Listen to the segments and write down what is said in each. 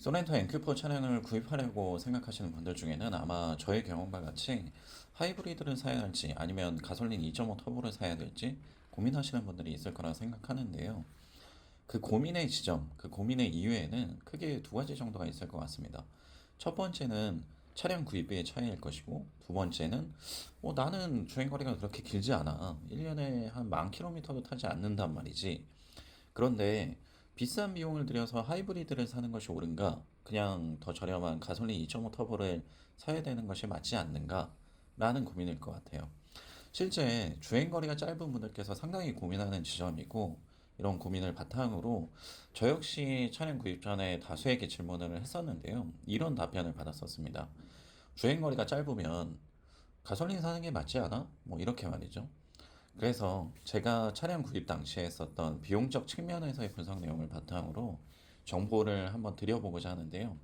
소렌토 엔큐포 차량을 구입하려고 생각하시는 분들 중에는 아마 저의 경험과 같이 하이브리드를 사야 할지 아니면 가솔린 2.5 터보를 사야 될지 고민하시는 분들이 있을 거라 생각하는데요. 그 고민의 지점, 그 고민의 이유에는 크게 두 가지 정도가 있을 것 같습니다. 첫 번째는 차량 구입비의 차이일 것이고, 두 번째는 나는 주행거리가 그렇게 길지 않아. 1년에 한 10,000km도 타지 않는단 말이지. 그런데 비싼 비용을 들여서 하이브리드를 사는 것이 옳은가? 그냥 더 저렴한 가솔린 2.5 터보를 사야 되는 것이 맞지 않는가? 라는 고민일 것 같아요. 실제 주행거리가 짧은 분들께서 상당히 고민하는 지점이고, 이런 고민을 바탕으로 저 역시 차량 구입 전에 다수에게 질문을 했었는데요. 이런 답변을 받았었습니다. 주행거리가 짧으면 가솔린 사는 게 맞지 않아? 뭐 이렇게 말이죠. 그래서 제가 차량 구입 당시에 썼던 비용적 측면에서의 분석 내용을 바탕으로 정보를 한번 드려보고자 하는데요.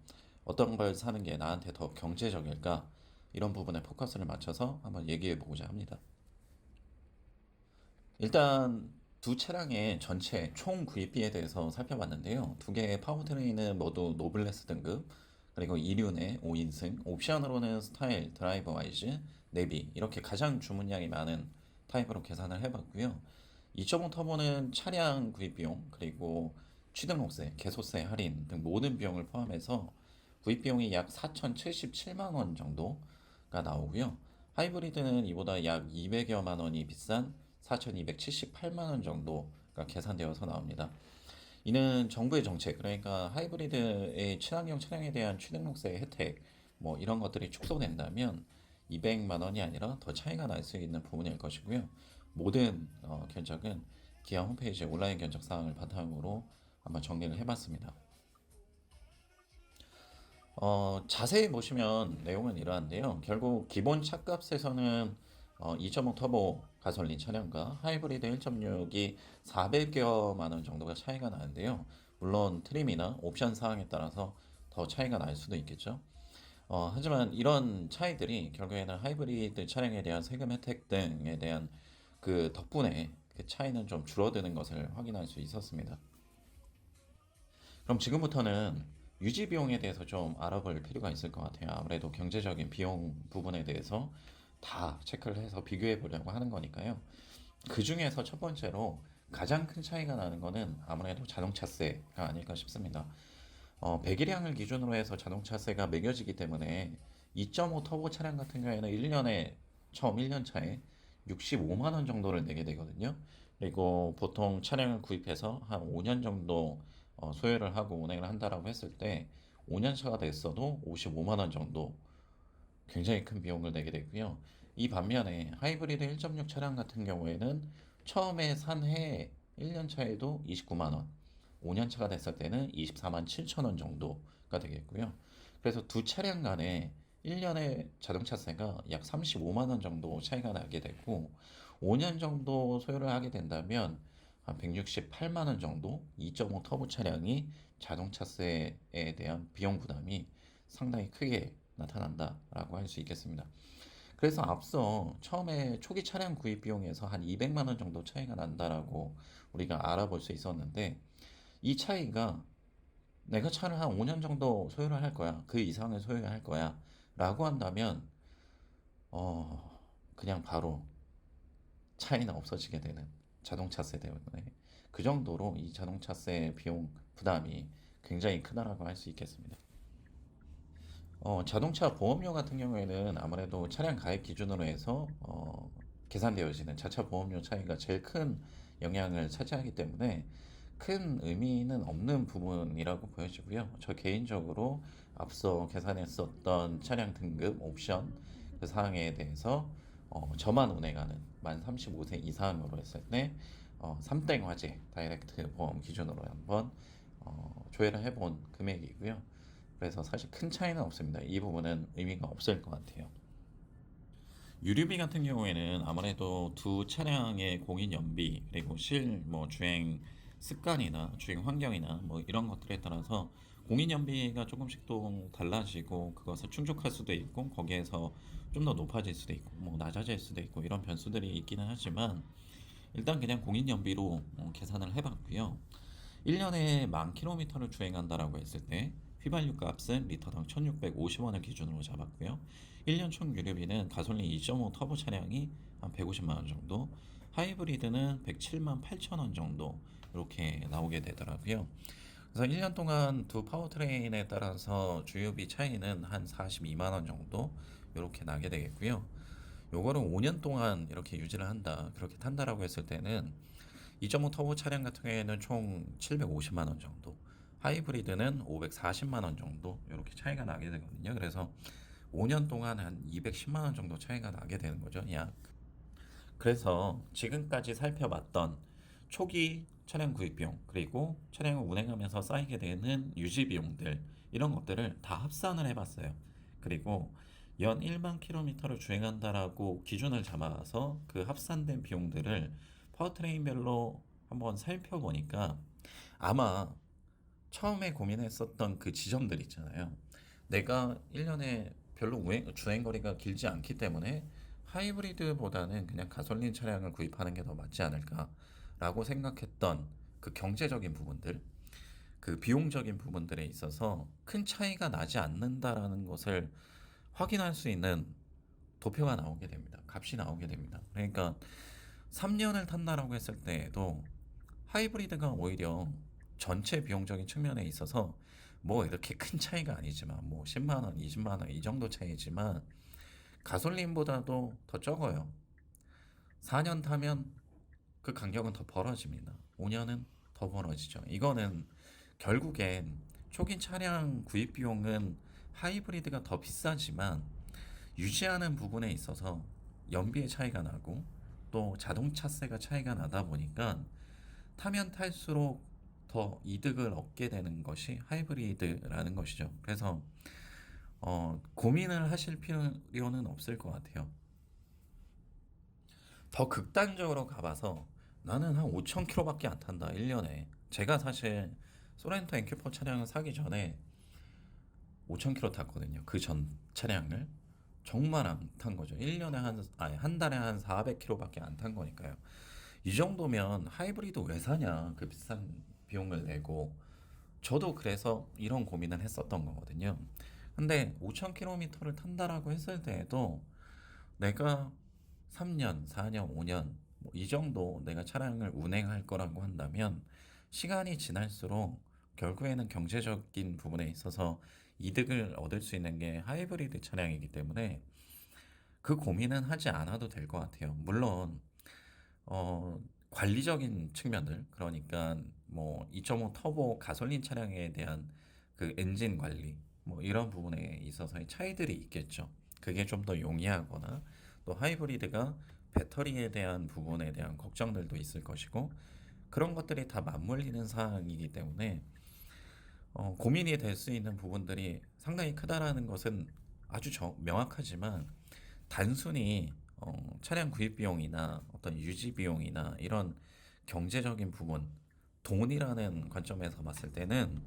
어떤 걸 사는 게 나한테 더 경제적일까? 이런 부분에 포커스를 맞춰서 한번 얘기해 보고자 합니다. 일단 두 차량의 전체 총 구입비에 대해서 살펴봤는데요. 두 개의 파워트레인은 모두 노블레스 등급, 그리고 2륜의 5인승, 옵션으로는 스타일, 드라이버 와이즈, 내비 이렇게 가장 주문량이 많은 타입으로 계산을 해봤고요. 2.5 터보는 차량 구입 비용, 그리고 취등록세, 개소세 할인 등 모든 비용을 포함해서 구입 비용이 약 4,077만 원 정도가 나오고요. 하이브리드는 이보다 약 200여만 원이 비싼 4,278만 원 정도가 계산되어서 나옵니다. 이는 정부의 정책, 그러니까 하이브리드의 친환경 차량에 대한 취등록세 혜택, 뭐 이런 것들이 축소된다면 200만 원이 아니라 더 차이가 날 수 있는 부분일 것이고요. 모든 견적은 기아 홈페이지 온라인 견적 사항을 바탕으로 한번 정리를 해봤습니다. 자세히 보시면 내용은 이러한데요. 결국 기본 차값에서는 2.5 터보 가솔린 차량과 하이브리드 1.6이 400여만 원 정도가 차이가 나는데요. 물론 트림이나 옵션 사항에 따라서 더 차이가 날 수도 있겠죠. 하지만 이런 차이들이 결국에는 하이브리드 차량에 대한 세금 혜택 등에 대한 그 덕분에 그 차이는 좀 줄어드는 것을 확인할 수 있었습니다. 그럼 지금부터는 유지 비용에 대해서 좀 알아볼 필요가 있을 것 같아요. 아무래도 경제적인 비용 부분에 대해서 다 체크를 해서 비교해 보려고 하는 거니까요. 그 중에서 첫 번째로 가장 큰 차이가 나는 거는 아무래도 자동차세가 아닐까 싶습니다. 배기량을 기준으로 해서 자동차세가 매겨지기 때문에 2.5 터보 차량 같은 경우에는 1년에 처음 1년 차에 65만 원 정도를 내게 되거든요. 그리고 보통 차량을 구입해서 한 5년 정도 소유를 하고 운행을 한다라고 했을 때 5년 차가 됐어도 55만 원 정도 굉장히 큰 비용을 내게 되고요. 이 반면에 하이브리드 1.6 차량 같은 경우에는 처음에 산 해에 1년 차에도 29만 원, 5년 차가 됐을 때는 24만 7천 원 정도가 되겠고요. 그래서 두 차량 간에 1년에 자동차세가 약 35만 원 정도 차이가 나게 되고 5년 정도 소요를 하게 된다면 한 168만 원 정도 2.5 터보 차량이 자동차세에 대한 비용 부담이 상당히 크게 나타난다라고 할 수 있겠습니다. 그래서 앞서 처음에 초기 차량 구입 비용에서 한 200만 원 정도 차이가 난다라고 우리가 알아볼 수 있었는데 이 차이가 내가 차를 한 5년 정도 소유를 할 거야. 그 이상을 소유할 거야. 라고 한다면 그냥 바로 차이는 없어지게 되는 자동차세 때문에 그 정도로 이 자동차세 비용 부담이 굉장히 크다라고 할 수 있겠습니다. 자동차 보험료 같은 경우에는 아무래도 차량 가입 기준으로 해서 계산되어지는 자차 보험료 차이가 제일 큰 영향을 차지하기 때문에 큰 의미는 없는 부분이라고 보여지고요. 저 개인적으로 앞서 계산했었던 차량 등급 옵션 그 사항에 대해서 저만 운행하는 만 35세 이상으로 했을 때 3땡 화재 다이렉트 보험 기준으로 한번 조회를 해본 금액이고요. 그래서 사실 큰 차이는 없습니다. 이 부분은 의미가 없을 것 같아요. 유류비 같은 경우에는 아무래도 두 차량의 공인 연비 그리고 실 뭐 주행 습관이나 주행 환경이나 뭐 이런 것들에 따라서 공인 연비가 조금씩 또 달라지고 그것을 충족할 수도 있고 거기에서 좀 더 높아질 수도 있고 뭐 낮아질 수도 있고 이런 변수들이 있기는 하지만 일단 그냥 공인 연비로 계산을 해봤고요. 1년에 10,000km를 주행한다라고 했을 때 휘발유 값은 리터당 1,650원을 기준으로 잡았고요. 1년 총 유류비는 가솔린 2.5 터보 차량이 한 150만 원 정도, 하이브리드는 107만 8천 원 정도 이렇게 나오게 되더라고요. 그래서 1년 동안 두 파워트레인에 따라서 주유비 차이는 한 42만 원 정도 이렇게 나게 되겠고요. 요거를 5년 동안 이렇게 유지를 한다, 그렇게 탄다라고 했을 때는 2.5 터보 차량 같은 경우에는 총 750만 원 정도, 하이브리드는 540만 원 정도 이렇게 차이가 나게 되거든요. 그래서 5년 동안 한 210만 원 정도 차이가 나게 되는 거죠, 약. 그래서 지금까지 살펴봤던 초기 차량 구입 비용, 그리고 차량을 운행하면서 쌓이게 되는 유지 비용들, 이런 것들을 다 합산을 해봤어요. 그리고 연 1만 킬로미터를 주행한다라고 기준을 잡아서 그 합산된 비용들을 파워트레인별로 한번 살펴보니까 아마 처음에 고민했었던 그 지점들 있잖아요. 내가 1년에 별로 주행 거리가 길지 않기 때문에 하이브리드보다는 그냥 가솔린 차량을 구입하는 게 더 맞지 않을까라고 생각했던 그 경제적인 부분들, 그 비용적인 부분들에 있어서 큰 차이가 나지 않는다라는 것을 확인할 수 있는 도표가 나오게 됩니다. 값이 나오게 됩니다. 그러니까 3년을 탄다라고 했을 때에도 하이브리드가 오히려 전체 비용적인 측면에 있어서 뭐 이렇게 큰 차이가 아니지만 뭐 10만 원, 20만 원 이 정도 차이지만 가솔린보다도 더 적어요. 4년 타면 그 간격은 더 벌어집니다. 5년은 더 벌어지죠. 이거는 결국엔 초기 차량 구입 비용은 하이브리드가 더 비싸지만 유지하는 부분에 있어서 연비의 차이가 나고 또 자동차세가 차이가 나다 보니까 타면 탈수록 더 이득을 얻게 되는 것이 하이브리드라는 것이죠. 그래서 고민을 하실 필요는 없을 것 같아요. 더 극단적으로 가봐서 나는 한 5,000km밖에 안 탄다, 1년에. 제가 사실 소렌토 엔큐포 차량을 사기 전에 5,000km 탔거든요. 그 전 차량을. 정말 안 탄 거죠. 1년에 한 달에 한 400km밖에 안 탄 거니까요. 이 정도면 하이브리드 왜 사냐, 그 비싼 비용을 내고. 저도 그래서 이런 고민을 했었던 거거든요. 근데 5,000km를 탄다라고 했을 때에도 내가 3년, 4년, 5년 뭐이 정도 내가 차량을 운행할 거라고 한다면 시간이 지날수록 결국에는 경제적인 부분에 있어서 이득을 얻을 수 있는 게 하이브리드 차량이기 때문에 그 고민은 하지 않아도 될 것 같아요. 물론 관리적인 측면들, 그러니까 뭐 2.5 터보 가솔린 차량에 대한 그 엔진 관리, 뭐 이런 부분에 있어서의 차이들이 있겠죠. 그게 좀 더 용이하거나 또 하이브리드가 배터리에 대한 부분에 대한 걱정들도 있을 것이고, 그런 것들이 다 맞물리는 사항이기 때문에 고민이 될 수 있는 부분들이 상당히 크다라는 것은 아주 명확하지만, 단순히 차량 구입 비용이나 어떤 유지 비용이나 이런 경제적인 부분, 돈이라는 관점에서 봤을 때는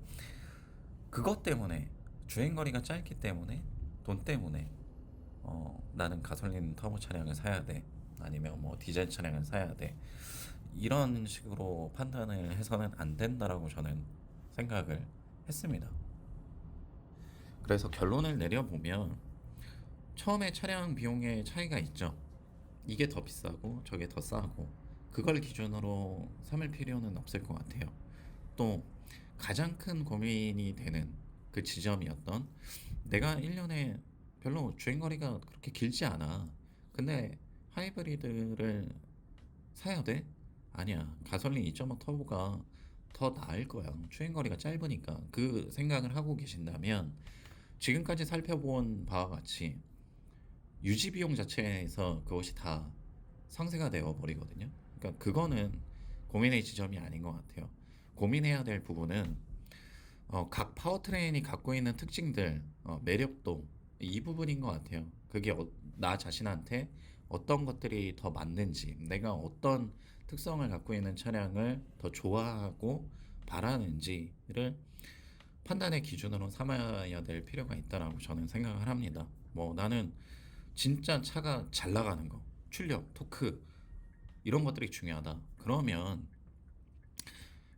그것 때문에, 주행 거리가 짧기 때문에, 돈 때문에 나는 가솔린 터보 차량을 사야 돼, 아니면 뭐 디젤 차량을 사야 돼, 이런 식으로 판단을 해서는 안 된다라고 저는 생각을 했습니다. 그래서 결론을 내려보면 처음에 차량 비용의 차이가 있죠. 이게 더 비싸고 저게 더 싸고, 그걸 기준으로 삼을 필요는 없을 것 같아요. 또 가장 큰 고민이 되는 그 지점이었던, 내가 1년에 별로 주행거리가 그렇게 길지 않아. 근데 하이브리드를 사야 돼? 아니야. 가솔린 2.5 터보가 더 나을 거야. 주행거리가 짧으니까. 그 생각을 하고 계신다면 지금까지 살펴본 바와 같이 유지 비용 자체에서 그것이 다 상쇄가 되어 버리거든요. 그러니까 그거는 고민의 지점이 아닌 것 같아요. 고민해야 될 부분은 각 파워트레인이 갖고 있는 특징들, 매력도, 이 부분인 것 같아요. 그게 나 자신한테 어떤 것들이 더 맞는지, 내가 어떤 특성을 갖고 있는 차량을 더 좋아하고 바라는지를 판단의 기준으로 삼아야 될 필요가 있다라고 저는 생각을 합니다. 뭐 나는 진짜 차가 잘 나가는 거, 출력, 토크, 이런 것들이 중요하다. 그러면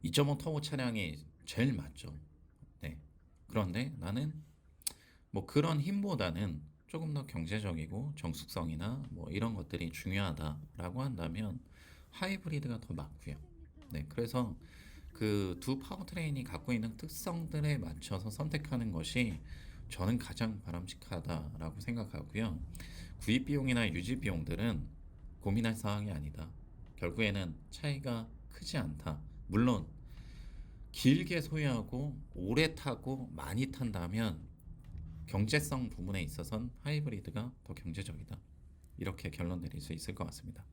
2.5 터보 차량이 제일 맞죠. 네. 그런데 나는 뭐 그런 힘보다는 조금 더 경제적이고 정숙성이나 뭐 이런 것들이 중요하다라고 한다면 하이브리드가 더 맞고요. 네, 그래서 그 두 파워트레인이 갖고 있는 특성들에 맞춰서 선택하는 것이 저는 가장 바람직하다라고 생각하고요. 구입 비용이나 유지 비용들은 고민할 사항이 아니다. 결국에는 차이가 크지 않다. 물론 길게 소유하고 오래 타고 많이 탄다면 경제성 부분에 있어서는 하이브리드가 더 경제적이다. 이렇게 결론 내릴 수 있을 것 같습니다.